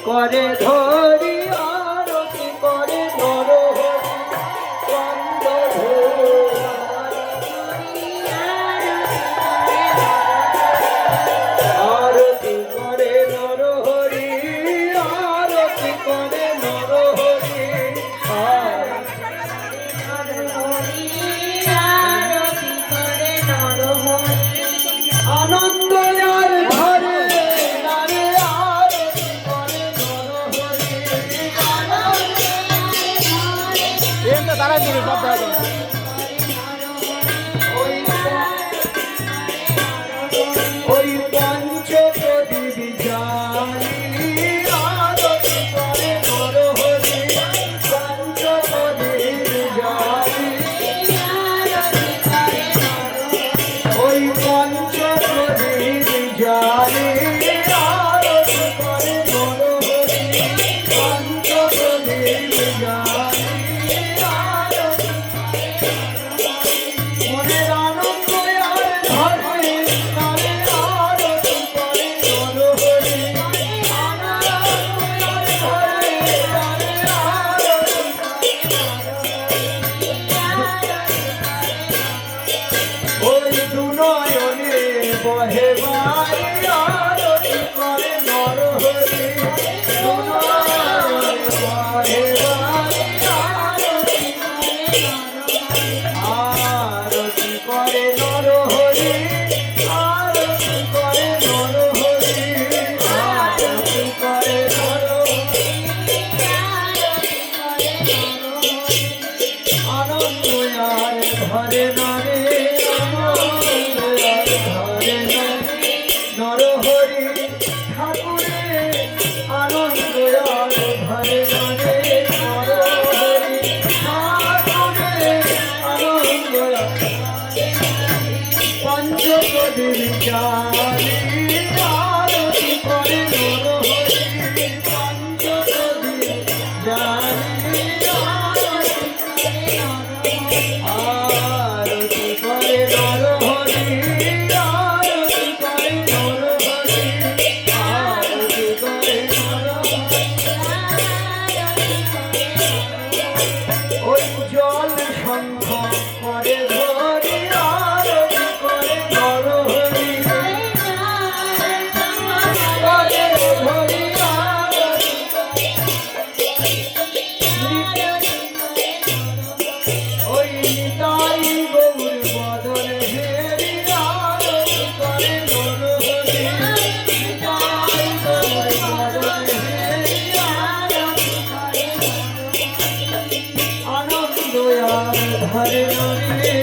করে ধরি আরতি করে নর চন্দ আরতি করে নর হরি আরতি করে নর হরি আনন্দ আর ঘরে নারে আরতি করে নর হরি তারা দিবে সব দেখা ওই পঞ্চ প্রদীপ জানি আরতি করে নর হরি পঞ্চ প্রদীপ জানি ওই পঞ্চ প্রদীপ জানি আরতি করে নর হরি পঞ্চ প্রদীপ জানি মনের আনন্দ আর ধরে নারে আরতি করে নর হরি আনন্দ আর ধরে নারে ওই দুনয়নে বহে বাড়ি আরতি করে নর হরি দুনয়নে বহে বাড়ি আরতি করে নর হরি আরতি করে নর হরি আরতি করে নর হরি আনন্দ আর ধরে নারে আনন্দ আর ধরে নারে নর হরি ঠাকুরের আনন্দ আর ধরে নারে নর হরি ঠাকুরের আনন্দ পঞ্চপ্রদীপ জানি আরতি করে নর হরি পঞ্চপ্রদীপ জানি আরতি করে নর হরি আরতি করে নর হরি আরতি করে নর হরি ওই জল শঙ্খ করে ধরি আরতি করে নর হরি করে ধরি আরতি ওই নিতাই গৌর বদন হেরি আরতি করে নর হরি নিতাই গৌর বদন হেরি আরতি করে আনন্দ আর ধরে নরে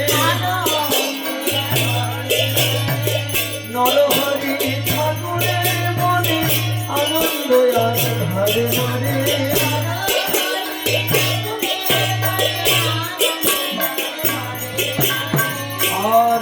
নর হরি ঠাকুরের মনে আনন্দ আর ধরে নরে আর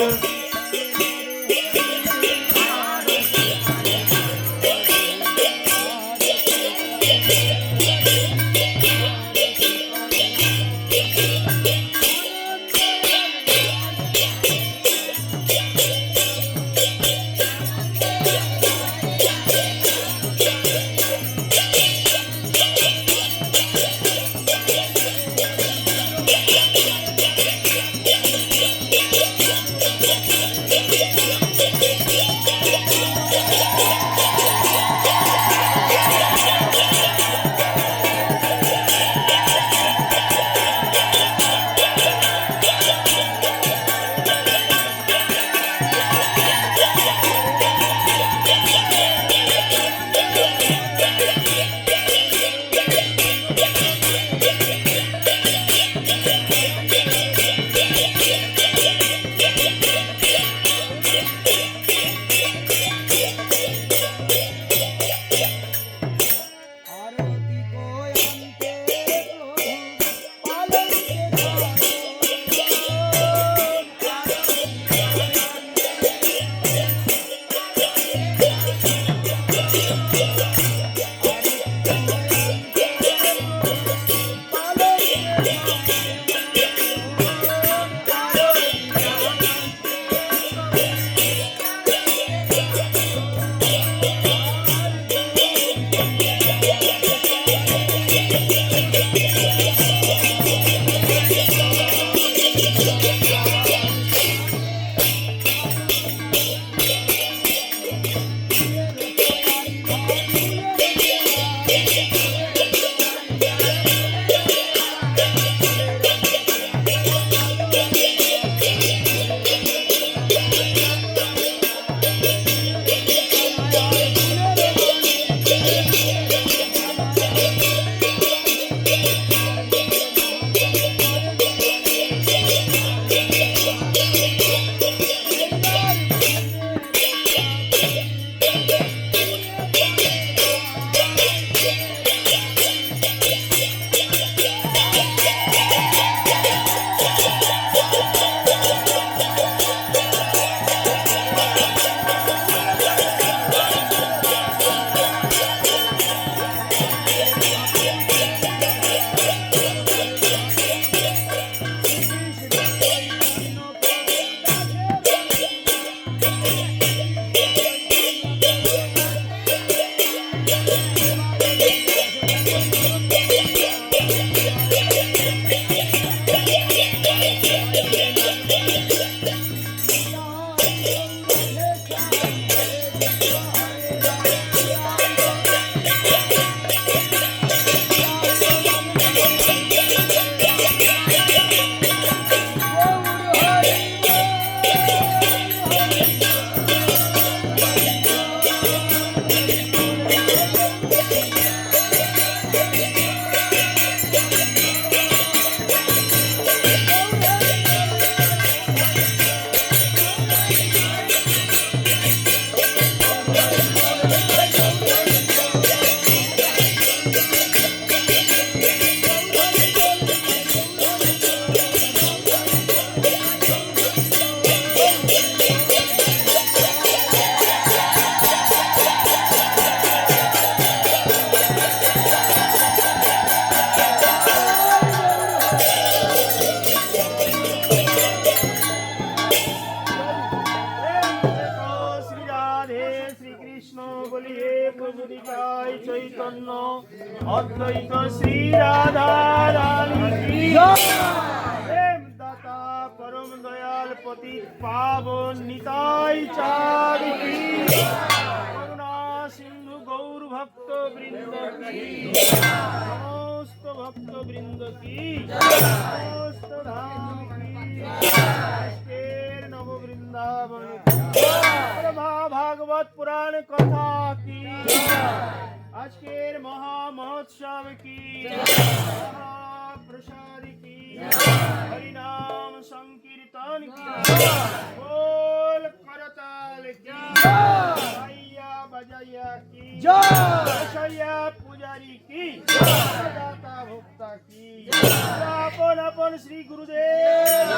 নিতাই চৈতন্য অদ্বৈত শ্রী রাধা রানী কি প্রেম দাতা পরম দয়াল পতিত পাবন নিতাই চাঁদ কি করুণা সিন্ধু গৌর ভক্ত বৃন্দ কি সমস্ত ভক্ত বৃন্দ কি সমস্ত ধাম কি আজকের নব বৃন্দাবন ভাগবত পুরাণ কথা কি আজকের মহা মহোৎসব কি মহাপ্রসাদ কি হরিনাম সংকীর্তন কি बोल करताल की भैया बजाया की शैया पुजारी की दाता भोक्ता की अपन अपन श्री गुरुदेव